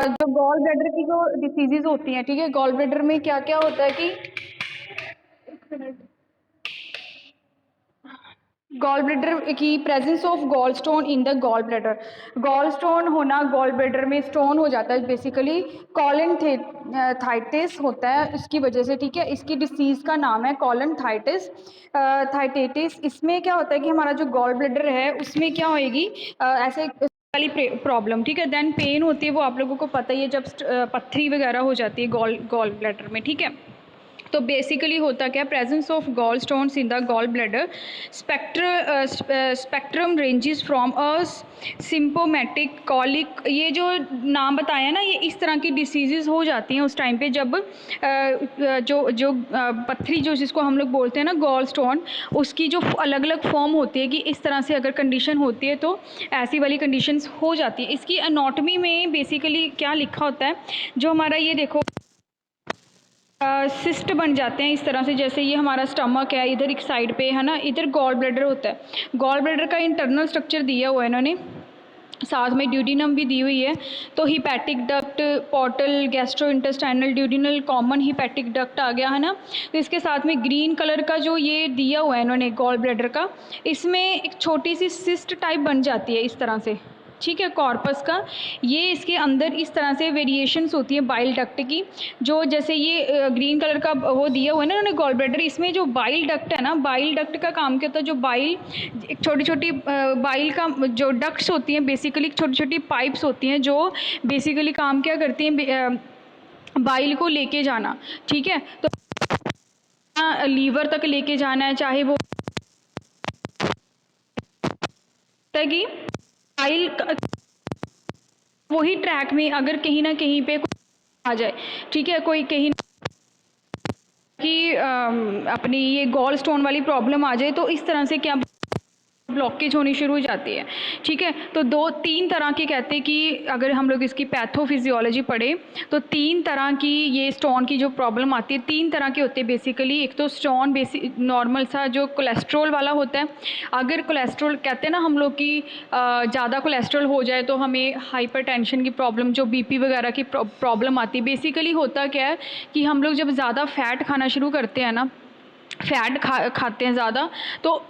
जो gall bladder की जो डिसीजेज होती हैं, ठीक है, गॉल ब्लैडर में क्या क्या होता है कि गॉल ब्लैडर की presence of gall stone in the gall bladder. Gall stone होना, गॉल ब्लैडर में स्टोन हो जाता है बेसिकली, कॉलन थाइटिस होता है इसकी वजह से, ठीक है। इसकी डिसीज़ का नाम है कॉलन थाइटिस थाइटेटिस। इसमें क्या होता है कि हमारा जो गॉल ब्लैडर है उसमें क्या होएगी, ऐसे वाली प्रॉब्लम, ठीक है। देन पेन होती है, वो आप लोगों को पता ही है, जब पत्थरी वगैरह हो जाती है गॉल ब्लैडर में, ठीक है। तो बेसिकली होता क्या, presence of gall stones in the gall bladder spectrum ranges from asymptomatic colic, ये जो नाम बताया ना, ये इस तरह की डिसीजेज हो जाती हैं उस टाइम पे जब पत्थरी जो जिसको हम लोग बोलते हैं ना गॉल स्टोन, उसकी जो अलग अलग फॉर्म होती है कि इस तरह से अगर कंडीशन होती है तो ऐसी वाली कंडीशंस हो जाती है। इसकी एनाटॉमी में बेसिकली क्या लिखा होता है, जो हमारा ये देखो सिस्ट बन जाते हैं इस तरह से, जैसे ये हमारा स्टमक है, इधर एक साइड पे है ना, इधर गॉल ब्लैडर होता है। गॉल ब्लैडर का इंटरनल स्ट्रक्चर दिया हुआ है इन्होंने, साथ में ड्यूडिनम भी दी हुई है। तो hepatic duct, portal, gastrointestinal duodenal, common hepatic duct आ गया है ना। तो इसके साथ में ग्रीन कलर का जो ये दिया हुआ है इन्होंने गॉल ब्लैडर का, इसमें एक छोटी सी सिस्ट टाइप बन जाती है इस तरह से, ठीक है, कॉर्पस का। ये इसके अंदर इस तरह से वेरिएशंस होती हैं बाइल डक्ट की, जो जैसे ये ग्रीन कलर का वो दिया हुआ है ना उन्होंने गॉल ब्लैडर, इसमें जो बाइल डक्ट है ना, बाइल डक्ट का काम क्या होता है, जो बाइल एक छोटी छोटी बाइल का जो डक्ट्स होती हैं बेसिकली छोटी छोटी पाइप्स होती हैं जो बेसिकली काम क्या करती हैं, बाइल को लेके जाना, ठीक है। तो लीवर तक लेके जाना है, चाहे वो कि बाइल वही ट्रैक में अगर कहीं ना कहीं पे आ जाए, ठीक है, कोई कहीं कि अपनी ये गॉल स्टोन वाली प्रॉब्लम आ जाए, तो इस तरह से क्या ब्लॉकेज होनी शुरू हो जाती है, ठीक है। तो दो तीन तरह के कहते हैं कि अगर हम लोग इसकी पैथोफिजियोलॉजी पढ़े तो तीन तरह की ये स्टोन की जो प्रॉब्लम आती है, तीन तरह के होते हैं बेसिकली। एक तो स्टोन बेसिक नॉर्मल सा जो कोलेस्ट्रॉल वाला होता है, अगर कोलेस्ट्रॉल कहते हैं ना हम लोग की ज़्यादा कोलेस्ट्रॉल हो जाए तो हमें हाइपरटेंशन की प्रॉब्लम, जो बीपी वगैरह की प्रॉब्लम आती है। बेसिकली होता क्या है कि हम लोग जब ज़्यादा फैट खाना शुरू करते हैं ना, फैट खाते हैं ज़्यादा, तो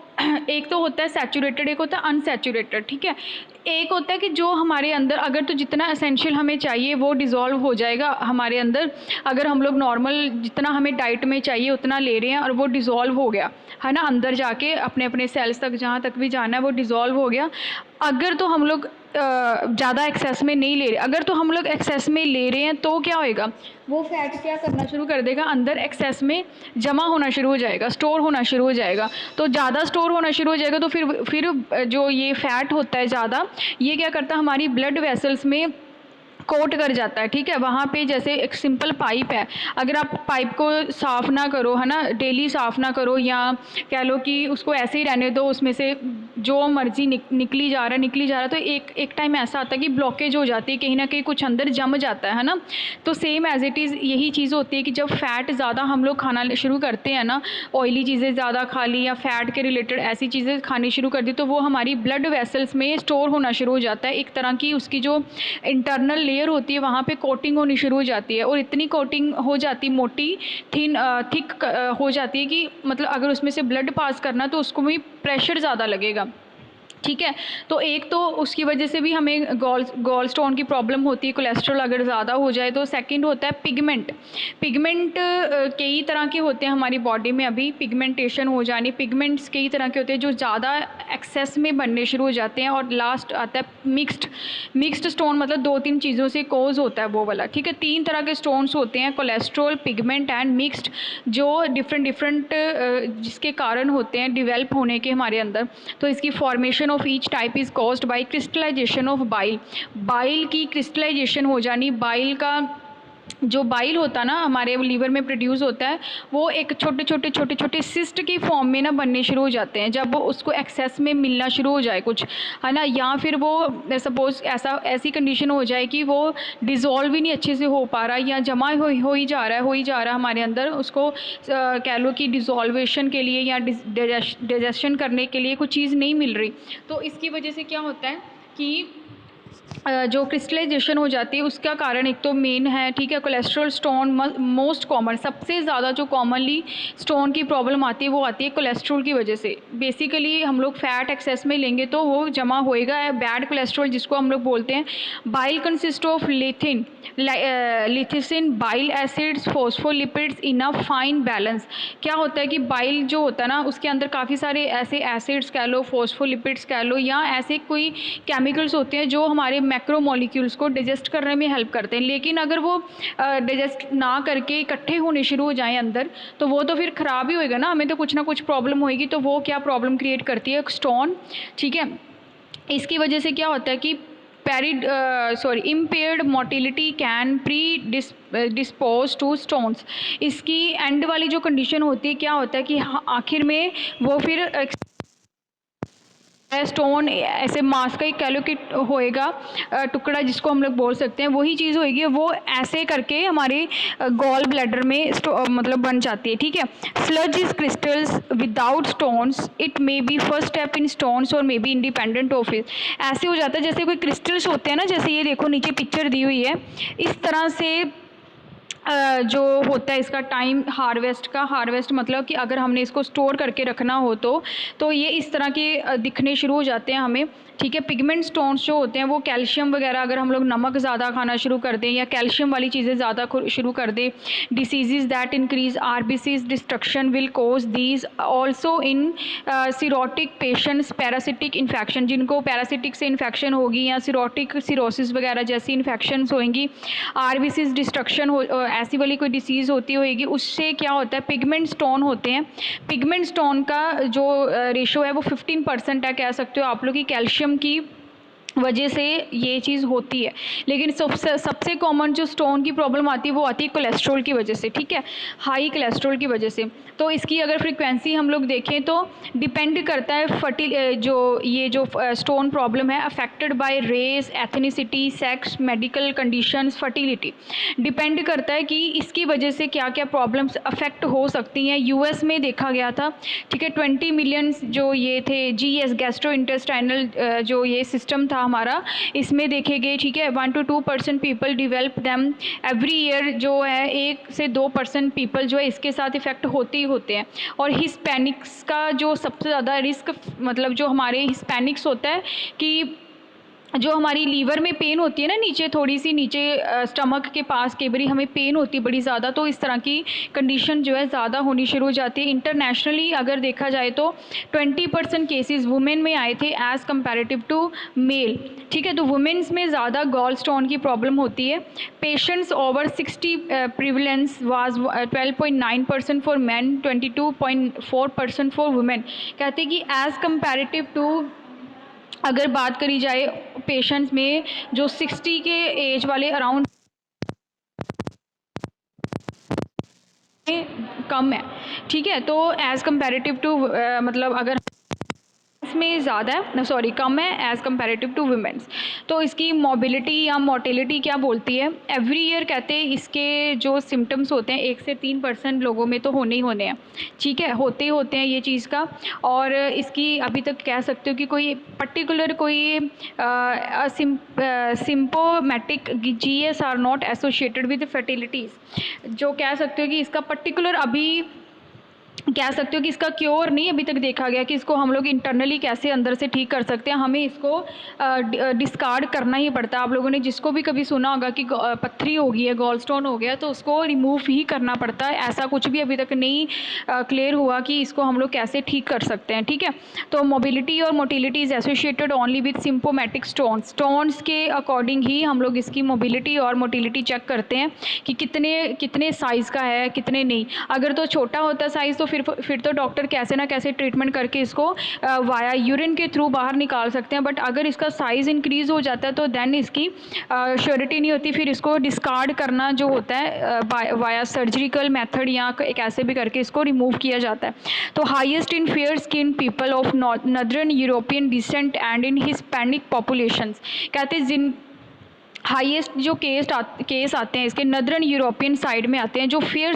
एक तो होता है सैचुरेटेड, एक होता है अनसैचुरेटेड, ठीक है। एक होता है कि जो हमारे अंदर अगर तो जितना एसेंशियल हमें चाहिए वो डिज़ोल्व हो जाएगा हमारे अंदर, अगर हम लोग नॉर्मल जितना हमें डाइट में चाहिए उतना ले रहे हैं और वो डिज़ोल्व हो गया है ना, अंदर जाके अपने अपने सेल्स तक जहाँ तक भी जाना है वो डिज़ोल्व हो गया। अगर तो हम लोग ज़्यादा एक्सेस में नहीं ले रहे, अगर तो हम लोग एक्सेस में ले रहे हैं तो क्या होएगा, वो फैट क्या करना शुरू कर देगा, अंदर एक्सेस में जमा होना शुरू हो जाएगा, स्टोर होना शुरू हो जाएगा। तो ज़्यादा स्टोर होना शुरू हो जाएगा तो फिर जो ये फैट होता है ज़्यादा, ये क्या करता है हमारी ब्लड वेसल्स में कोट कर जाता है, ठीक है। वहाँ पे जैसे एक सिंपल पाइप है, अगर आप पाइप को साफ़ ना करो है ना, डेली साफ़ ना करो, या कह लो कि उसको ऐसे ही रहने दो, उसमें से जो मर्जी निकली जा रहा है, तो एक टाइम ऐसा आता है कि ब्लॉकेज हो जाती है, कहीं ना कहीं कुछ अंदर जम जाता है ना। तो सेम एज इट इज़ यही चीज़ होती है कि जब फैट ज़्यादा हम लोग खाना शुरू करते हैं ना, ऑयली चीज़ें ज़्यादा खा ली या फैट के रिलेटेड ऐसी चीज़ें खानी शुरू कर दी, तो वो हमारी ब्लड वेसल्स में स्टोर होना शुरू हो जाता है। एक तरह की उसकी जो इंटरनल लेयर होती है वहाँ पे कोटिंग होनी शुरू हो जाती है, और इतनी कोटिंग हो जाती, मोटी थिक हो जाती है कि मतलब अगर उसमें से ब्लड पास करना तो उसको भी प्रेशर ज़्यादा लगेगा, ठीक है। तो एक तो उसकी वजह से भी हमें गॉल स्टोन की प्रॉब्लम होती है, कोलेस्ट्रॉल अगर ज़्यादा हो जाए तो। सेकंड होता है पिगमेंट कई तरह के होते हैं हमारी बॉडी में, अभी पिगमेंटेशन हो जानी, पिगमेंट्स कई तरह के होते हैं जो ज़्यादा एक्सेस में बनने शुरू हो जाते हैं। और लास्ट आता है मिक्स्ड स्टोन, मतलब दो तीन चीज़ों से कोज होता है वो वाला, ठीक है। तीन तरह के स्टोन्स होते हैं, कोलेस्ट्रॉल, पिगमेंट एंड मिक्स्ड, जो डिफरेंट जिसके कारण होते हैं डिवेल्प होने के हमारे अंदर। तो इसकी formation of each type is caused by crystallization of bile की क्रिस्टलाइजेशन हो जानी। बाइल का जो बाइल होता है ना हमारे लीवर में प्रोड्यूस होता है, वो एक छोटे छोटे सिस्ट की फॉर्म में ना बनने शुरू हो जाते हैं जब वो उसको एक्सेस में मिलना शुरू हो जाए कुछ, है ना। या फिर वो सपोज ऐसी कंडीशन हो जाए कि वो डिज़ोल्व ही नहीं अच्छे से हो पा रहा, या जमा हो ही जा रहा है हमारे अंदर, उसको कह लो कि डिज़ोल्वेशन के लिए या डाइजेशन करने के लिए कुछ चीज़ नहीं मिल रही। तो इसकी वजह से क्या होता है कि जो क्रिस्टलाइजेशन हो जाती है उसका कारण एक तो मेन है, ठीक है, कोलेस्ट्रॉल स्टोन। मोस्ट कॉमन, सबसे ज़्यादा जो कॉमनली स्टोन की प्रॉब्लम आती है वो आती है कोलेस्ट्रॉल की वजह से। बेसिकली हम लोग फैट एक्सेस में लेंगे तो वो जमा होएगा, बैड कोलेस्ट्रॉल जिसको हम लोग बोलते हैं। Bile consist of lecithin, lecithin, bile acids, phospholipids in a fine balance. क्या होता है कि बाइल जो होता है ना उसके अंदर काफ़ी सारे ऐसे एसिड्स कह लो, फोस्फोलिपिड्स कह लो, या ऐसे कोई केमिकल्स होते हैं जो हमारे मैक्रो मॉलिक्यूल्स को डाइजेस्ट करने में हेल्प करते हैं। लेकिन अगर वो डाइजेस्ट ना करके इकट्ठे होने शुरू हो जाएं अंदर, तो वो तो फिर ख़राब ही होएगा ना, हमें तो कुछ ना कुछ प्रॉब्लम होएगी। तो वो क्या प्रॉब्लम क्रिएट करती है, स्टोन, ठीक है। इसकी वजह से क्या होता है कि impaired motility can predispose to stones. इसकी एंड वाली जो कंडीशन होती है, क्या होता है कि आखिर में वो फिर स्टोन ऐसे मांस का ही कह लो कि होएगा, टुकड़ा जिसको हम लोग बोल सकते हैं, वही चीज़ होएगी, वो ऐसे करके हमारे गॉल ब्लैडर में मतलब बन जाती है, ठीक है। Sludge is crystals without stones, it may be first step in stones और may be independent of it. ऐसे हो जाता है जैसे कोई क्रिस्टल्स होते हैं ना, जैसे ये देखो नीचे पिक्चर दी हुई है, इस तरह से जो होता है इसका टाइम हार्वेस्ट का। हार्वेस्ट मतलब कि अगर हमने इसको स्टोर करके रखना हो तो ये इस तरह के दिखने शुरू हो जाते हैं हमें, ठीक है। पिगमेंट स्टोन्स जो होते हैं वो कैल्शियम वगैरह, अगर हम लोग नमक ज़्यादा खाना शुरू कर दें या कैल्शियम वाली चीज़ें ज़्यादा शुरू कर दें, disease that increase RBCs destruction will cause these also in cirrhotic patients. Parasitic infection, जिनको पैरासिटिक से इन्फेक्शन होगी या सिरोटिक सिरोसिस वगैरह जैसी इन्फेक्शन होंगी, आरबीसीज डिस्ट्रक्शन हो, ऐसी वाली कोई डिसीज़ होती होगी, उससे क्या होता है, पिगमेंट स्टोन होते हैं। पिगमेंट स्टोन का जो रेशो है वो 15% है, कह सकते हो आप लोग, की कैल्शियम की वजह से ये चीज़ होती है। लेकिन सबसे सबसे कॉमन जो स्टोन की प्रॉब्लम आती है वो आती है कोलेस्ट्रॉल की वजह से, ठीक है, हाई कोलेस्ट्रॉल की वजह से। तो इसकी अगर फ्रीक्वेंसी हम लोग देखें तो डिपेंड करता है जो ये जो स्टोन प्रॉब्लम है, affected by race, ethnicity, sex, medical conditions, fertility. Depend करता है कि इसकी वजह से क्या क्या प्रॉब्लम्स अफेक्ट हो सकती हैं। यूएस में देखा गया था, ठीक है, 20 मिलियन जो ये थे जीएस, गैस्ट्रो इंटेस्टाइनल जो ये सिस्टम था हमारा, इसमें देखे गए, ठीक है, 1 to 2% people develop them every year. जो है 1 से 2% पीपल जो है इसके साथ इफेक्ट होते ही होते हैं। और हिस्पैनिक्स का जो सबसे ज़्यादा रिस्क, मतलब जो हमारे हिस्पैनिक्स होता है कि जो हमारी लीवर में पेन होती है ना, नीचे थोड़ी सी नीचे स्टमक के पास कई बारी हमें पेन होती है बड़ी ज़्यादा, तो इस तरह की कंडीशन जो है ज़्यादा होनी शुरू हो जाती है। इंटरनेशनली अगर देखा जाए तो 20% केसेस वुमेन में आए थे एज़ कम्पेरेटिव टू मेल, ठीक है। तो वुमेन्स में ज़्यादा गॉल स्टोन की प्रॉब्लम होती है। Patients over 60 prevalence was 12.9% for man, 22.4% for women. कहते हैं कि एज़ कम्पेरेटिव टू अगर बात करी जाए पेशेंट्स में जो 60 के एज वाले अराउंड कम है, ठीक है। तो एज़ कम्पेरेटिव टू मतलब अगर इसमें ज़्यादा है, सॉरी कम है एज़ कम्पेरेटिव टू वुमेन्स। तो इसकी मोबिलिटी या मोर्टेलिटी क्या बोलती है, एवरी ईयर कहते हैं इसके जो सिम्टम्स होते हैं 1 से 3% लोगों में तो होने ही होने हैं, ठीक है, होते ही होते हैं ये चीज़ का। और इसकी अभी तक कह सकते हो कि कोई पर्टिकुलर कोई symptomatic GS are not associated with fertilities. जो कह सकते हो कि इसका पर्टिकुलर अभी कह सकते हो कि इसका क्योर नहीं अभी तक देखा गया कि इसको हम लोग इंटरनली कैसे अंदर से ठीक कर सकते हैं। हमें इसको डिस्कार्ड करना ही पड़ता है। आप लोगों ने जिसको भी कभी सुना होगा कि पत्थरी हो गई है, गॉल स्टोन हो गया, तो उसको रिमूव ही करना पड़ता है। ऐसा कुछ भी अभी तक नहीं क्लियर हुआ कि इसको हम लोग कैसे ठीक कर सकते हैं, ठीक है। तो मोबिलिटी और motility is associated only with symptomatic stones. Stones के अकॉर्डिंग ही हम लोग इसकी मोबिलिटी और मोटिलिटी चेक करते हैं कि कितने कितने साइज़ का है, कितने नहीं। अगर तो छोटा होता साइज़ तो फिर तो डॉक्टर कैसे ना कैसे ट्रीटमेंट करके इसको वाया यूरिन के थ्रू बाहर निकाल सकते हैं। बट अगर इसका साइज़ इंक्रीज़ हो जाता है तो देन इसकी श्योरिटी नहीं होती, फिर इसको डिस्कार्ड करना जो होता है वाया सर्जिकल मेथड या कैसे भी करके इसको रिमूव किया जाता है। तो highest in fair skin people of northern European descent and in Hispanic populations. कहते हैं जिन हाईएस्ट जो केस आते हैं इसके नदरन यूरोपियन साइड में आते हैं, जो फेयर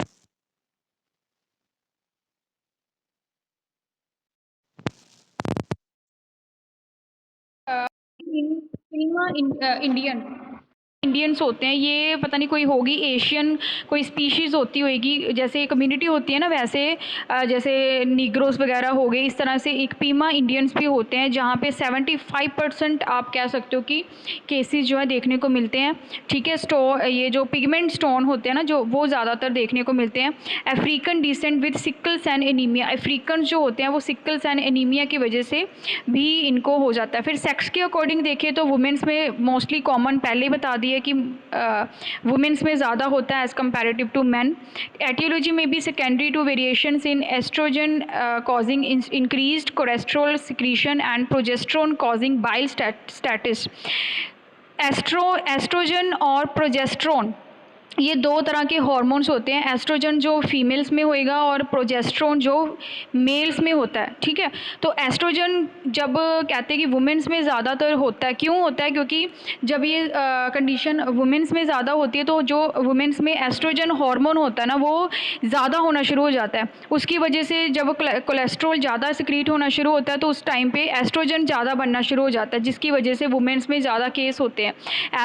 इन इंडियन इंडियंस होते हैं, ये पता नहीं कोई होगी एशियन कोई स्पीशीज़ होती होगी, जैसे कम्युनिटी होती है ना वैसे जैसे नीग्रोस वगैरह हो गए, इस तरह से एक पीमा इंडियंस भी होते हैं जहाँ पे 75% आप कह सकते हो कि केसेस जो है देखने को मिलते हैं। ठीक है, ये जो पिगमेंट स्टोन होते हैं ना जो, वो ज़्यादातर देखने को मिलते हैं। African descent with sickle cell anaemia, African जो होते हैं वो सिकल सेल एनीमिया की वजह से भी इनको हो जाता है। फिर सेक्स के अकॉर्डिंग देखें तो वुमेंस में मोस्टली कॉमन पहले ही बता दिया कि वुमेंस में ज़्यादा होता है as comparative to man. Aetiology में भी secondary to variations in oestrogen causing increased cholesterol secretion and progesterone causing bile stasis. Oestrogen और प्रोजेस्ट्रोन ये दो तरह के हार्मोन्स होते हैं। एस्ट्रोजन जो फीमेल्स में होएगा और प्रोजेस्ट्रोन जो मेल्स में होता है। ठीक है, तो एस्ट्रोजन जब कहते हैं कि वुमेंस में ज़्यादातर होता है, क्यों होता है? क्योंकि जब ये कंडीशन वुमेंस में ज़्यादा होती है तो जो वुमेंस में एस्ट्रोजन हार्मोन होता है ना वो ज़्यादा होना शुरू हो जाता है। उसकी वजह से जब कोलेस्ट्रॉल ज़्यादा सिक्रीट होना शुरू होता है तो उस टाइम पे एस्ट्रोजन ज़्यादा बनना शुरू हो जाता है, जिसकी वजह से वुमेंस में ज़्यादा केस होते हैं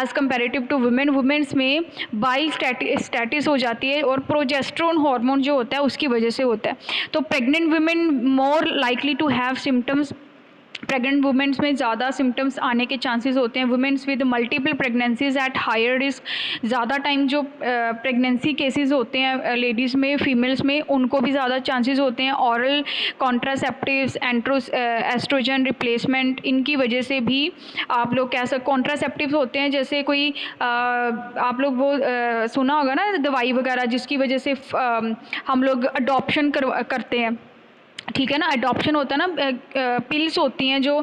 as comparative to women. Womens में बाइल स्टेटिस हो जाती है और प्रोजेस्ट्रोन हार्मोन जो होता है उसकी वजह से होता है। तो pregnant women more likely to have symptoms, pregnant womens में ज़्यादा सिम्टम्स आने के चांसेस होते हैं। Womens with multiple pregnancies at higher risk, ज़्यादा टाइम जो प्रेगनेंसी केसेस होते हैं लेडीज़ में फीमेल्स में उनको भी ज़्यादा चांसेस होते हैं। ऑरल कॉन्ट्रासेप्टिव्स एस्ट्रोजन रिप्लेसमेंट इनकी वजह से भी आप लोग कह सकते कॉन्ट्रासेप्टिव्स होते हैं जैसे कोई आप लोग वो सुना होगा ना दवाई वगैरह जिसकी वजह से हम लोग अडॉप्शन करते हैं। ठीक है ना, अडॉप्शन होता है ना, पिल्स होती हैं जो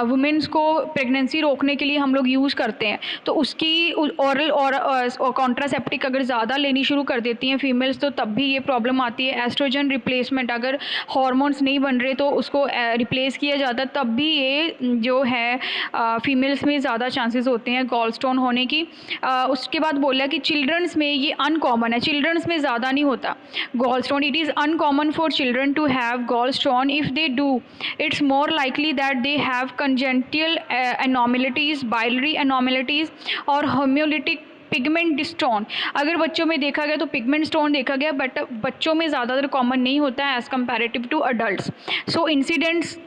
वुमेंस को प्रेगनेंसी रोकने के लिए हम लोग यूज़ करते हैं। तो उसकी औरल और कॉन्ट्रासेप्टिक अगर ज़्यादा लेनी शुरू कर देती हैं फीमेल्स तो तब भी ये प्रॉब्लम आती है। एस्ट्रोजन रिप्लेसमेंट अगर हार्मोन्स नहीं बन रहे तो उसको रिप्लेस किया जाता है, तब भी ये जो है फीमेल्स में ज़्यादा चांसेस होते हैं गॉल स्टोन होने की। उसके बाद बोला कि चिल्ड्रंस में ये अनकॉमन है, चिल्ड्रंस में ज़्यादा नहीं होता gall stone. It is uncommon for children to have gallstone. If they do, it's more likely that they have congenital anomalies, biliary anomalies or hemolytic pigment stone. अगर बच्चों में देखा गया तो पिगमेंट स्टोन देखा गया, बट बच्चों में ज़्यादातर कॉमन नहीं होता है as comparative to adult. So incidents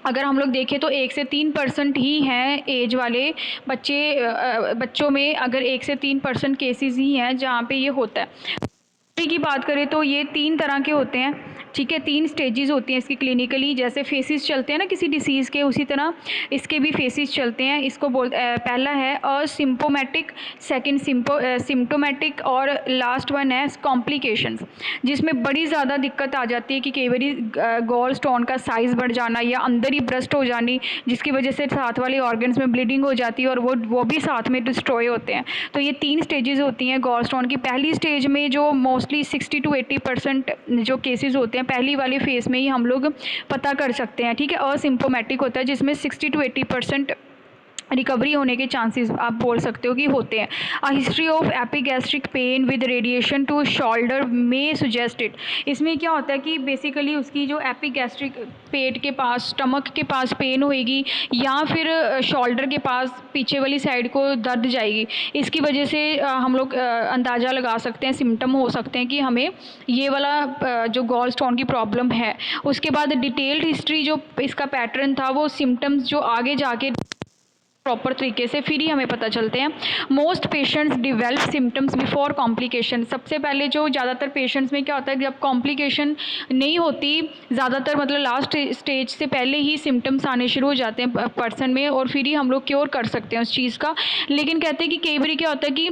अगर हम लोग देखें तो 1 से 3% ही हैं एज वाले बच्चों में, अगर 1 से 3% केसेस ही हैं जहाँ पे ये होता है। की बात करें तो ये 3 तरह के होते हैं। ठीक है, 3 स्टेजेस होती हैं इसकी क्लिनिकली, जैसे फेसेस चलते हैं ना किसी डिसीज़ के, उसी तरह इसके भी फेसेस चलते हैं। इसको पहला है असिम्प्टोमेटिक, सेकंड सिम्प्टोमेटिक और लास्ट वन है कॉम्प्लिकेशंस, जिसमें बड़ी ज़्यादा दिक्कत आ जाती है कि कई बार गॉल स्टोन का साइज़ बढ़ जाना या अंदर ही ब्रस्ट हो जानी, जिसकी वजह से साथ वाले ऑर्गन्स में ब्लीडिंग हो जाती है और वो भी साथ में डिस्ट्रॉय होते हैं। तो ये 3 स्टेजेस होती हैं गॉल स्टोन की। पहली स्टेज में जो मोस्टली 60 to 80% जो केसेस होते हैं पहली वाले फेज़ में ही हम लोग पता कर सकते हैं। ठीक है, असिम्प्टोमेटिक होता है जिसमें 60 to 80% रिकवरी होने के चांसेस आप बोल सकते हो कि होते हैं। A history of epigastric pain with radiation to shoulder में सुजेस्ट इट। इसमें क्या होता है कि बेसिकली उसकी जो एपिगैस्ट्रिक पेट के पास, स्टमक के पास पेन होएगी या फिर शोल्डर के पास पीछे वाली साइड को दर्द जाएगी। इसकी वजह से हम लोग अंदाज़ा लगा सकते हैं, सिम्टम हो सकते हैं कि हमें ये वाला जो गॉल स्टोन की प्रॉब्लम है। उसके बाद डिटेल्ड हिस्ट्री जो इसका पैटर्न था वो सिम्टम्स जो आगे जाके प्रॉपर तरीके से फिर ही हमें पता चलते हैं। Most patients develop symptoms before complication. सबसे पहले जो ज़्यादातर पेशेंट्स में क्या होता है जब कॉम्प्लिकेशन नहीं होती, ज़्यादातर मतलब लास्ट स्टेज से पहले ही सिम्टम्स आने शुरू हो जाते हैं पर्सन में और फिर ही हम लोग क्योर कर सकते हैं उस चीज़ का। लेकिन कहते हैं कि कई बार क्या होता है कि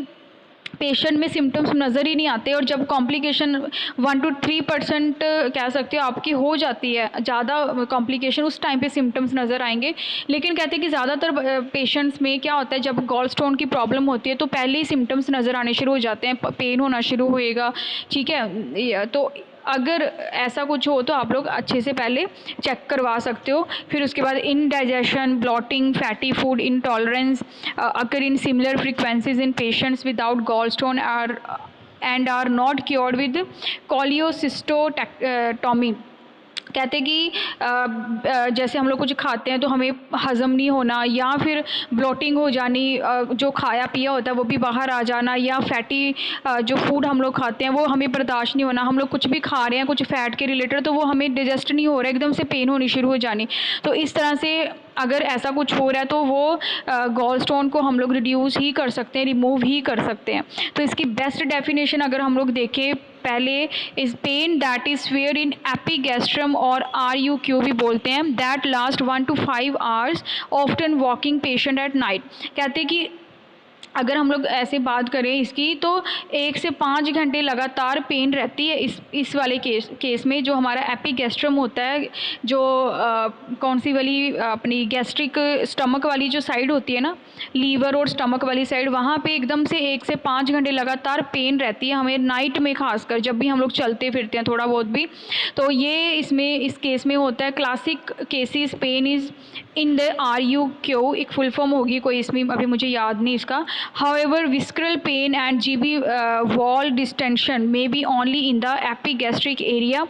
पेशेंट में सिम्टम्स नज़र ही नहीं आते और जब कॉम्प्लिकेशन 1 to 3% कह सकते हो आपकी हो जाती है ज़्यादा कॉम्प्लिकेशन, उस टाइम पे सिम्टम्स नज़र आएंगे। लेकिन कहते हैं कि ज़्यादातर पेशेंट्स में क्या होता है जब गॉल स्टोन की प्रॉब्लम होती है तो पहले ही सिम्टम्स नज़र आने शुरू हो जाते हैं, पेन होना शुरू होएगा। ठीक है, तो अगर ऐसा कुछ हो तो आप लोग अच्छे से पहले चेक करवा सकते हो। फिर उसके बाद indigestion, bloating, fatty food intolerance occur in similar frequencies in patients without gall stone are not cured with cholecystotomy. कहते कि जैसे हम लोग कुछ खाते हैं तो हमें हज़म नहीं होना, या फिर ब्लोटिंग हो जानी, जो खाया पिया होता है वो भी बाहर आ जाना, या फैटी जो फूड हम लोग खाते हैं वो हमें बर्दाश्त नहीं होना। हम लोग कुछ भी खा रहे हैं कुछ फ़ैट के रिलेटेड तो वो हमें डाइजेस्ट नहीं हो रहा है, एकदम से पेन होनी शुरू हो जानी। तो इस तरह से अगर ऐसा कुछ हो रहा है तो वो गॉल स्टोन को हम लोग रिड्यूस ही कर सकते हैं, रिमूव ही कर सकते हैं। तो इसकी बेस्ट डेफिनेशन अगर हम लोग देखें, पहले is pain that is fair in epigastrium और RUQ भी बोलते हैं, that last 1 to 5 hours, often walking patient at night. कहते हैं कि अगर हम लोग ऐसे बात करें इसकी तो 1 से 5 घंटे लगातार पेन रहती है इस वाले केस में। जो हमारा एपिगैस्ट्रम होता है, जो कौन सी वाली अपनी गैस्ट्रिक स्टमक वाली जो साइड होती है ना, लीवर और स्टमक वाली साइड, वहाँ पे एकदम से 1 से 5 घंटे लगातार पेन रहती है हमें, नाइट में खासकर जब भी हम लोग चलते फिरते हैं थोड़ा बहुत भी। तो ये इसमें इस केस में होता है। Classic cases pain is in the RUQ, एक फुल फॉर्म होगी कोई इसमें, अभी मुझे याद नहीं इसका। However, visceral pain and GB wall distension may be only in the epigastric area।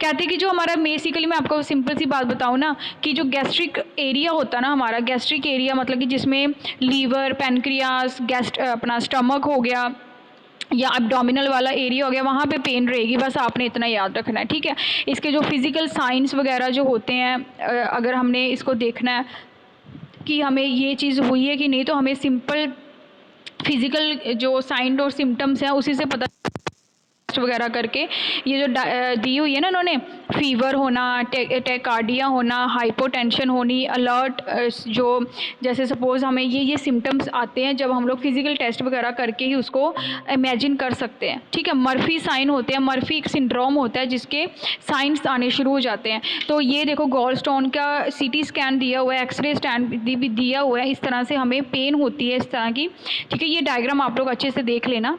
कहते हैं कि जो हमारा बेसिकली, मैं आपको सिंपल सी बात बताऊँ ना, कि जो गैस्ट्रिक एरिया होता है ना हमारा, गैस्ट्रिक एरिया मतलब कि जिसमें लीवर, पैनक्रियास, अपना स्टमक हो गया या एब्डोमिनल वाला एरिया हो गया, वहाँ पे पेन रहेगी। बस आपने इतना याद रखना है, ठीक है। इसके जो फिज़िकल साइंस वगैरह जो होते हैं, अगर हमने इसको देखना है कि हमें ये चीज़ हुई है कि नहीं, तो हमें सिंपल फिज़िकल जो साइन और सिम्टम्स हैं उसी से पता वगैरह करके, ये जो दी हुई है ना उन्होंने, फीवर होना, टेकार्डिया होना, हाइपोटेंशन होनी, अलर्ट, जो जैसे सपोज़ हमें ये सिम्टम्स आते हैं जब हम लोग फिज़िकल टेस्ट वगैरह करके ही उसको इमेजिन कर सकते हैं, ठीक है। मर्फी साइन होते हैं, मर्फी एक सिंड्रोम होता है जिसके साइंस आने शुरू हो जाते हैं। तो ये देखो गॉल स्टोन का CT स्कैन दिया हुआ है, एक्सरे स्कैन भी दिया हुआ है, इस तरह से हमें पेन होती है इस तरह की, ठीक है। ये डायग्राम आप लोग अच्छे से देख लेना,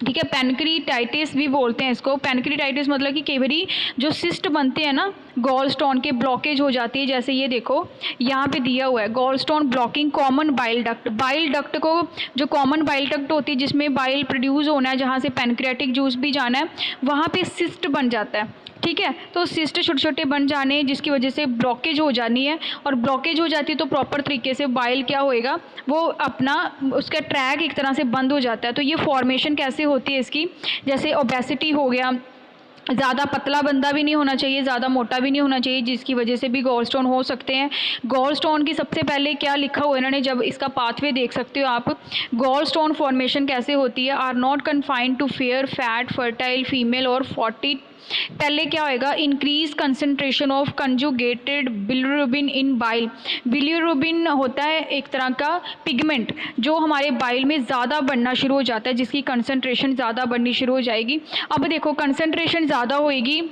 ठीक है। पैनक्रीटाइटिस भी बोलते हैं इसको। पैनक्रीटाइटिस मतलब कि कई बारी जो सिस्ट बनते हैं ना गॉल स्टोन के, ब्लॉकेज हो जाती है। जैसे ये देखो यहाँ पे दिया हुआ है, gall stone blocking common bile duct. Bile duct को, जो कॉमन बाइल डक्ट होती है जिसमें बाइल प्रोड्यूस होना है, जहाँ से पैनक्रियाटिक जूस भी जाना है, वहाँ पे सिस्ट बन जाता है, ठीक है। तो सिस्ट छोटे छोटे बन जाने जिसकी वजह से ब्लॉकेज हो जानी है, और ब्लॉकेज हो जाती है तो प्रॉपर तरीके से बाइल क्या होएगा, वो अपना उसका ट्रैक एक तरह से बंद हो जाता है। तो ये फॉर्मेशन कैसे होती है इसकी, जैसे ओबेसिटी हो गया, ज़्यादा पतला बंदा भी नहीं होना चाहिए, ज़्यादा मोटा भी नहीं होना चाहिए, जिसकी वजह से भी गॉल स्टोन हो सकते हैं। गॉल स्टोन की सबसे पहले क्या लिखा हुआ है इन्होंने, जब इसका पाथवे देख सकते हो आप, गॉल स्टोन फॉर्मेशन कैसे होती है, are not confined to fair fat fertile female और 40। पहले क्या होएगा, increase concentration of conjugated bilirubin in bile. Bilirubin होता है एक तरह का पिगमेंट जो हमारे बाइल में ज़्यादा बढ़ना शुरू हो जाता है, जिसकी कंसंट्रेशन ज़्यादा बढ़नी शुरू हो जाएगी। अब देखो कंसंट्रेशन ज़्यादा होएगी,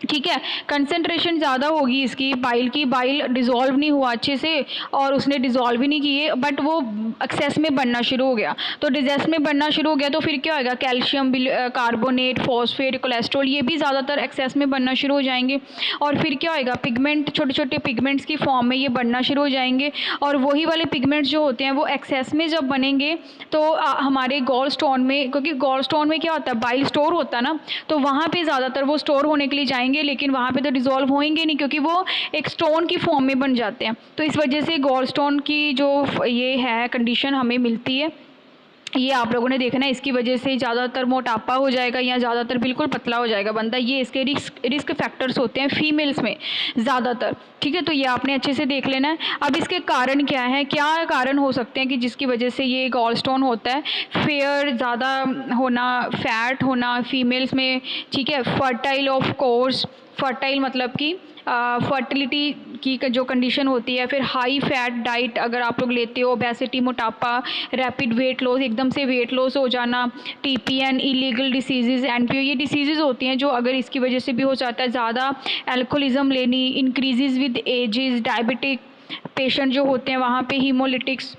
ठीक है, कंसंट्रेशन ज़्यादा होगी इसकी बाइल की, बाइल डिज़ोल्व नहीं हुआ अच्छे से और उसने डिज़ोल्व भी नहीं किए, बट वो एक्सेस में बनना शुरू हो गया। तो डिजेस में बनना शुरू हो गया तो फिर क्या होगा, कैल्शियम, कार्बोनेट, फॉस्फेट, कोलेस्ट्रॉल, ये भी ज़्यादातर एक्सेस में बनना शुरू हो जाएंगे। और फिर क्या होगा, पिगमेंट, छोटे छोटे पिगमेंट्स की फॉर्म में ये बनना शुरू हो जाएंगे, और वही वाले पिगमेंट्स जो होते हैं वो एक्सेस में जब बनेंगे तो हमारे गॉल स्टोन में, क्योंकि गॉल स्टोन में क्या होता है, बाइल स्टोर होता है ना, तो वहाँ पर ज़्यादातर वो स्टोर होने के लिए जाएंगे, लेकिन वहाँ पे तो डिज़ोल्व होएंगे नहीं क्योंकि वो एक स्टोन की फॉर्म में बन जाते हैं। तो इस वजह से गॉल स्टोन की जो ये है कंडीशन हमें मिलती है, ये आप लोगों ने देखना है। इसकी वजह से ज़्यादातर मोटापा हो जाएगा या ज़्यादातर बिल्कुल पतला हो जाएगा बंदा, ये इसके रिस्क फैक्टर्स होते हैं फीमेल्स में ज़्यादातर, ठीक है। तो ये आपने अच्छे से देख लेना है। अब इसके कारण क्या है, क्या कारण हो सकते हैं कि जिसकी वजह से ये गॉल स्टोन होता है, फेयर ज़्यादा होना, फैट होना फीमेल्स में, ठीक है, फर्टाइल ऑफ कोर्स, फर्टाइल मतलब कि फर्टिलिटी की जो कंडीशन होती है, फिर हाई फैट डाइट अगर आप लोग लेते हो, ओबेसिटी, मोटापा, रैपिड वेट लॉस, एकदम से वेट लॉस हो जाना, TPN, इलीगल डिसीज़, NPO, ये डिसीज़ होती हैं जो अगर इसकी वजह से भी हो जाता है। ज़्यादा एल्कोहलिज्म लेनी, increases with ages, diabetic patient जो होते हैं वहाँ पे हीमोलिटिक्स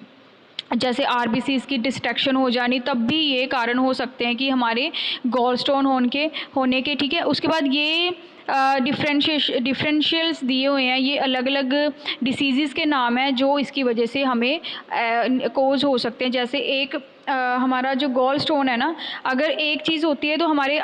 जैसे RBCs की डिस्ट्रैक्शन हो जानी, तब भी ये कारण हो सकते हैं कि हमारे गॉल स्टोन होने के, ठीक है। उसके बाद ये डिफरेंशियल्स दिए हुए हैं, ये अलग अलग डिसीज़ के नाम हैं जो इसकी वजह से हमें कोज हो सकते हैं। जैसे एक हमारा जो गॉल स्टोन है ना, अगर एक चीज़ होती है तो हमारे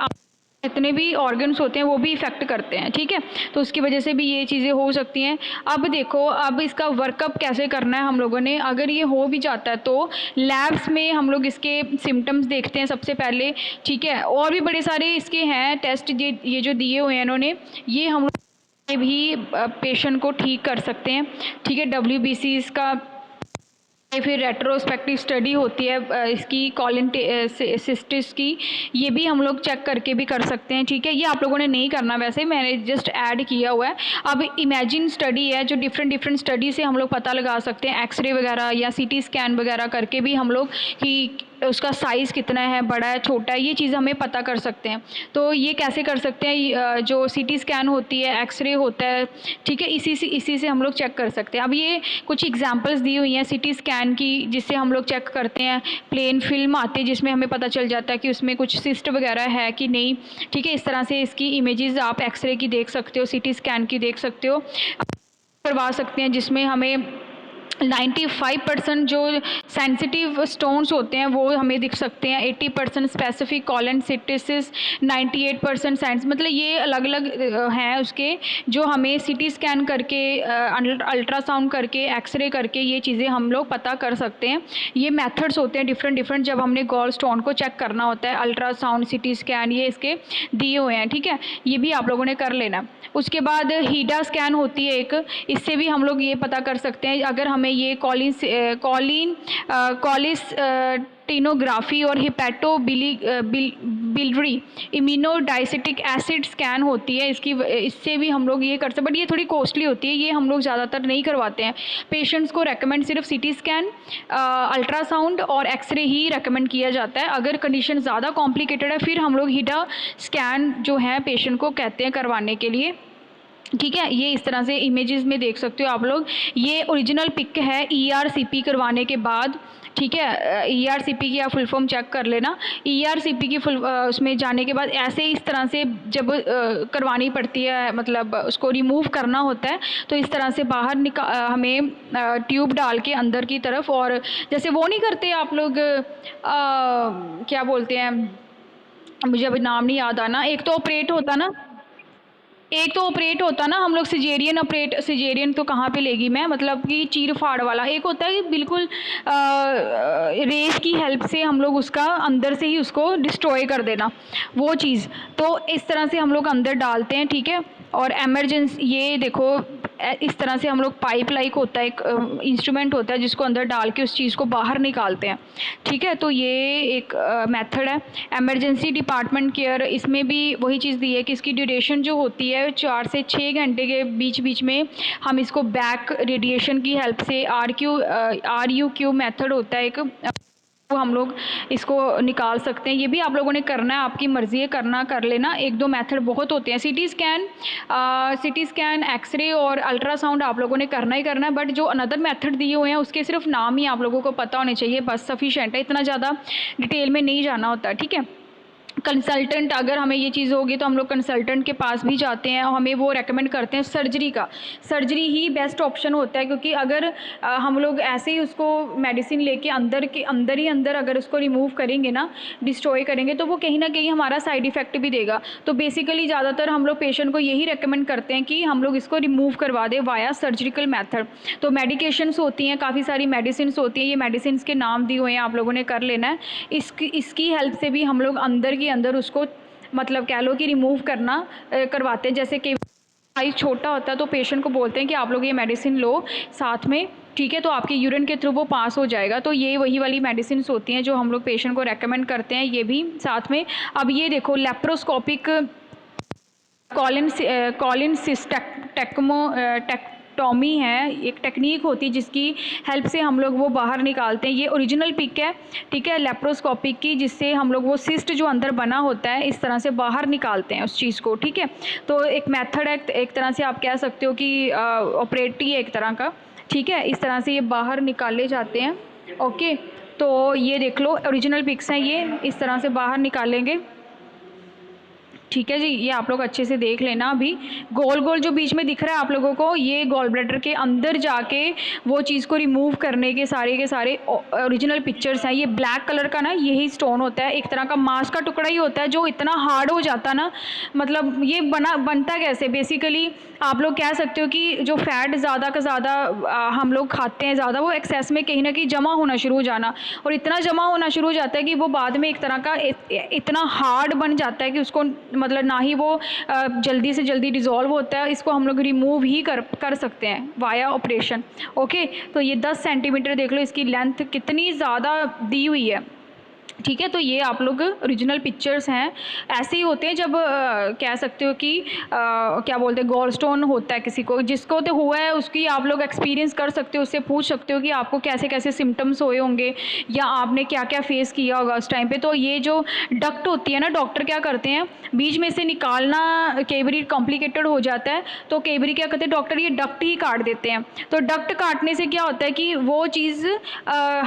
जितने भी ऑर्गन्स होते हैं वो भी इफ़ेक्ट करते हैं, ठीक है। तो उसकी वजह से भी ये चीज़ें हो सकती हैं। अब देखो, अब इसका वर्कअप कैसे करना है हम लोगों ने, अगर ये हो भी जाता है तो लैब्स में हम लोग इसके सिम्टम्स देखते हैं सबसे पहले, ठीक है। और भी बड़े सारे इसके हैं टेस्ट, ये जो दिए हुए हैं इन्होंने, ये हम लोग भी पेशेंट को ठीक कर सकते हैं, ठीक है। WBC इसका, फिर रेट्रोस्पेक्टिव स्टडी होती है इसकी कॉलिन सिस्टिस की, ये भी हम लोग चेक करके भी कर सकते हैं, ठीक है। ये आप लोगों ने नहीं करना, वैसे मैंने जस्ट ऐड किया हुआ है। अब इमेजिन स्टडी है जो डिफरेंट स्टडी से हम लोग पता लगा सकते हैं, एक्सरे वगैरह या CT स्कैन वगैरह करके भी हम लोग कि उसका साइज़ कितना है, बड़ा है छोटा है, ये चीज़ हमें पता कर सकते हैं। तो ये कैसे कर सकते हैं, जो CT स्कैन होती है, एक्सरे होता है, ठीक है, इसी से हम लोग चेक कर सकते हैं। अब ये कुछ एग्जांपल्स दी हुई हैं CT स्कैन की, जिससे हम लोग चेक करते हैं। प्लेन फिल्म आती है जिसमें हमें पता चल जाता है कि उसमें कुछ सिस्ट वगैरह है कि नहीं, ठीक है। इस तरह से इसकी इमेजेस आप एक्सरे की देख सकते हो, CT स्कैन की देख सकते हो, करवा सकते हैं, जिसमें हमें 95% जो सेंसिटिव स्टोन्स होते हैं वो हमें दिख सकते हैं, 80% स्पेसिफिक कोलोनसिटिस, 98% साइंस, मतलब ये अलग अलग हैं उसके, जो हमें CT स्कैन करके, अल्ट्रासाउंड करके, एक्सरे करके ये चीज़ें हम लोग पता कर सकते हैं। ये मेथड्स होते हैं डिफरेंट जब हमने गॉल स्टोन को चेक करना होता है, अल्ट्रासाउंड, CT स्कैन, ये इसके दिए हुए हैं, ठीक है। ये भी आप लोगों ने कर लेना। उसके बाद हीडा स्कैन होती है एक, इससे भी हम लोग ये पता कर सकते हैं अगर हमें ये कोलिस्टिनोग्राफी और बिलियरी इम्यूनोडाइसिटिक एसिड स्कैन होती है इसकी, इससे भी हम लोग ये कर सकते हैं, बट ये थोड़ी कॉस्टली होती है, ये हम लोग ज़्यादातर नहीं करवाते हैं। पेशेंट्स को रेकमेंड सिर्फ CT स्कैन, अल्ट्रासाउंड और एक्सरे ही रेकमेंड किया जाता है। अगर कंडीशन ज़्यादा कॉम्प्लिकेटेड है फिर हम लोग हीडा स्कैन जो है पेशेंट को कहते हैं करवाने के लिए, ठीक है। ये इस तरह से इमेजेस में देख सकते हो आप लोग। ये ओरिजिनल पिक है ERCP करवाने के बाद, ठीक है। ERCP की आप फुल फॉर्म चेक कर लेना। ERCP की उसमें जाने के बाद ऐसे इस तरह से जब करवानी पड़ती है, मतलब उसको रिमूव करना होता है, तो इस तरह से बाहर हमें ट्यूब डाल के अंदर की तरफ, और जैसे वो नहीं करते आप लोग, क्या बोलते हैं, मुझे अभी नाम नहीं याद आना, एक तो ऑपरेट होता ना हम लोग सिजेरियन तो कहाँ पे लेगी मैं, मतलब कि चीर फाड़ वाला एक होता है कि बिल्कुल रेस की हेल्प से हम लोग उसका अंदर से ही उसको डिस्ट्रॉय कर देना, वो चीज़। तो इस तरह से हम लोग अंदर डालते हैं, ठीक है। और एमरजेंसी, ये देखो इस तरह से हम लोग पाइप लाइक होता है, एक इंस्ट्रूमेंट होता है जिसको अंदर डाल के उस चीज़ को बाहर निकालते हैं, ठीक है। तो ये एक मेथड है। एमरजेंसी डिपार्टमेंट केयर, इसमें भी वही चीज़ दी है कि इसकी ड्यूरेशन जो होती है 4 से 6 घंटे के बीच में हम इसको बैक रेडिएशन की हेल्प से RUQ मेथड होता है एक, वो हम लोग इसको निकाल सकते हैं। ये भी आप लोगों ने करना है, आपकी मर्ज़ी है, करना कर लेना। 1-2 मेथड बहुत होते हैं। CT स्कैन, एक्सरे और अल्ट्रासाउंड आप लोगों ने करना ही करना है, बट जो अनदर मेथड दिए हुए हैं उसके सिर्फ नाम ही आप लोगों को पता होने चाहिए, बस सफिशेंट है, इतना ज़्यादा डिटेल में नहीं जाना होता, ठीक है। कंसल्टेंट, अगर हमें ये चीज़ होगी तो हम लोग कंसल्टेंट के पास भी जाते हैं और हमें वो रेकमेंड करते हैं सर्जरी का। सर्जरी ही बेस्ट ऑप्शन होता है, क्योंकि अगर हम लोग ऐसे ही उसको मेडिसिन लेके अंदर अगर उसको रिमूव करेंगे ना, डिस्ट्रॉय करेंगे, तो वो कहीं ना कहीं हमारा साइड इफ़ेक्ट भी देगा। तो बेसिकली ज़्यादातर हम लोग पेशेंट को यही रेकमेंड करते हैं कि हम लोग इसको रिमूव करवा दें वाया सर्जिकल मैथड। तो मेडिकेशंस होती हैं, काफ़ी सारी मेडिसिन होती हैं, ये मेडिसिन के नाम दिए हुए हैं, आप लोगों ने कर लेना है। इसकी हेल्प से भी हम लोग अंदर उसको, मतलब कह लो कि रिमूव करवाते हैं। जैसे कि साइज छोटा होता है तो पेशेंट को बोलते हैं कि आप लोग ये मेडिसिन लो साथ में, ठीक है, तो आपके यूरिन के थ्रू वो पास हो जाएगा। तो ये वही वाली मेडिसिन होती हैं जो हम लोग पेशेंट को रेकमेंड करते हैं, ये भी साथ में। अब ये देखो, लेप्रोस्कोपिक टॉमी है, एक टेक्निक होती है जिसकी हेल्प से हम लोग वो बाहर निकालते हैं। ये ओरिजिनल पिक है, ठीक है, लेप्रोस्कोपिक की, जिससे हम लोग वो सिस्ट जो अंदर बना होता है इस तरह से बाहर निकालते हैं उस चीज़ को, ठीक है। तो एक मेथड है, एक तरह से आप कह सकते हो कि ऑपरेट ही है एक तरह का, ठीक है। इस तरह से ये बाहर निकाले जाते हैं, ओके। तो ये देख लो, ओरिजिनल पिक्स हैं, ये इस तरह से बाहर निकालेंगे, ठीक है जी, ये आप लोग अच्छे से देख लेना। अभी गोल गोल जो बीच में दिख रहा है आप लोगों को, ये गॉल ब्लैडर के अंदर जाके वो चीज़ को रिमूव करने के सारे ओरिजिनल पिक्चर्स हैं। ये ब्लैक कलर का ना यही स्टोन होता है, एक तरह का मांस का टुकड़ा ही होता है जो इतना हार्ड हो जाता ना, मतलब ये बनता कैसे बेसिकली आप लोग कह सकते हो कि जो फैट ज़्यादा का ज़्यादा हम लोग खाते हैं ज़्यादा, वो एक्सेस में कहीं ना कहीं जमा होना शुरू हो जाना, और इतना जमा होना शुरू हो जाता है कि वो बाद में एक तरह का इतना हार्ड बन जाता है कि उसको मतलब ना ही वो जल्दी से जल्दी डिज़ोल्व होता है। इसको हम लोग रिमूव ही कर सकते हैं वाया ऑपरेशन। ओके, तो ये 10 सेंटीमीटर देख लो, इसकी लेंथ कितनी ज़्यादा दी हुई है। ठीक है, तो ये आप लोग ओरिजिनल पिक्चर्स हैं। ऐसे ही होते हैं जब कह सकते हो कि क्या बोलते हैं गॉल स्टोन होता है किसी को, जिसको तो हुआ है उसकी आप लोग एक्सपीरियंस कर सकते हो, उससे पूछ सकते हो कि आपको कैसे कैसे सिम्टम्स हुए होंगे या आपने क्या क्या फेस किया होगा उस टाइम पे। तो ये जो डक्ट होती है ना, डॉक्टर क्या करते हैं बीच में से निकालना कई बार कॉम्प्लिकेटेड हो जाता है, तो कई बार क्या करते हैं डॉक्टर ये डक्ट ही काट देते हैं। तो डक्ट काटने से क्या होता है कि वो चीज़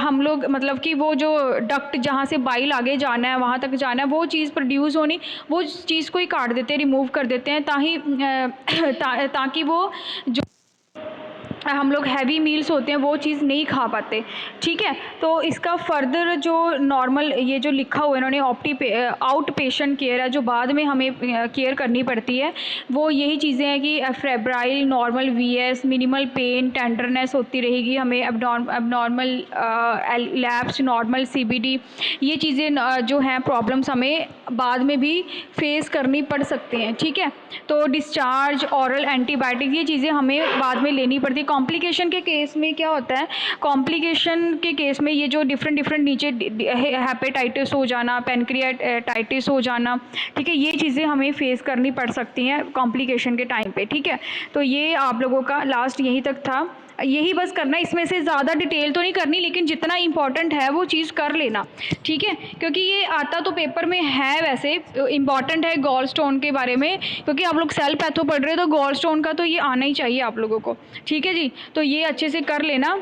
हम लोग मतलब कि वो जो डक्ट जहाँ से बाइल आगे जाना है वहाँ तक जाना है, वो चीज़ प्रोड्यूस होनी, वो चीज़ को ही काट देते हैं, रिमूव कर देते हैं, ताकि वो जो हम लोग हैवी मील्स होते हैं वो चीज़ नहीं खा पाते। ठीक है, तो इसका फर्दर जो नॉर्मल ये जो लिखा हुआ है इन्होंने आउट पेशेंट केयर है, जो बाद में हमें केयर करनी पड़ती है, वो यही चीज़ें हैं कि febrile normal VS, minimal pain tenderness होती रहेगी, हमें एबनॉर्मल लैप्स नॉर्मल सीबीडी, ये चीज़ें जो हैं प्रॉब्लम्स हमें बाद में भी फेस करनी पड़ सकती हैं। ठीक है, तो डिस्चार्ज ऑरल एंटीबायोटिक ये चीज़ें हमें बाद में लेनी पड़ती है। कॉम्प्लिकेशन के केस में क्या होता है, कॉम्प्लिकेशन के केस में ये जो डिफरेंट नीचे हेपेटाइटिस हो जाना, पेनक्रियाटाइटिस हो जाना, ठीक है, ये चीज़ें हमें फेस करनी पड़ सकती हैं कॉम्प्लिकेशन के टाइम पे। ठीक है, तो ये आप लोगों का लास्ट यहीं तक था, यही बस करना, इसमें से ज़्यादा डिटेल तो नहीं करनी, लेकिन जितना इंपॉर्टेंट है वो चीज़ कर लेना। ठीक है, क्योंकि ये आता तो पेपर में है, वैसे इंपॉर्टेंट है गॉल स्टोन के बारे में, क्योंकि आप लोग सेल पैथो पढ़ रहे हो तो गॉल स्टोन का तो ये आना ही चाहिए आप लोगों को। ठीक है जी, तो ये अच्छे से कर लेना,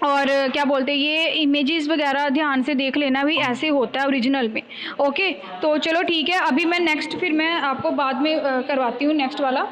और क्या बोलते हैं ये इमेजेस वगैरह ध्यान से देख लेना, भी ऐसे होता है ओरिजिनल में। ओके, तो चलो ठीक है, अभी मैं नेक्स्ट फिर मैं आपको बाद में करवाती हूँ नेक्स्ट वाला।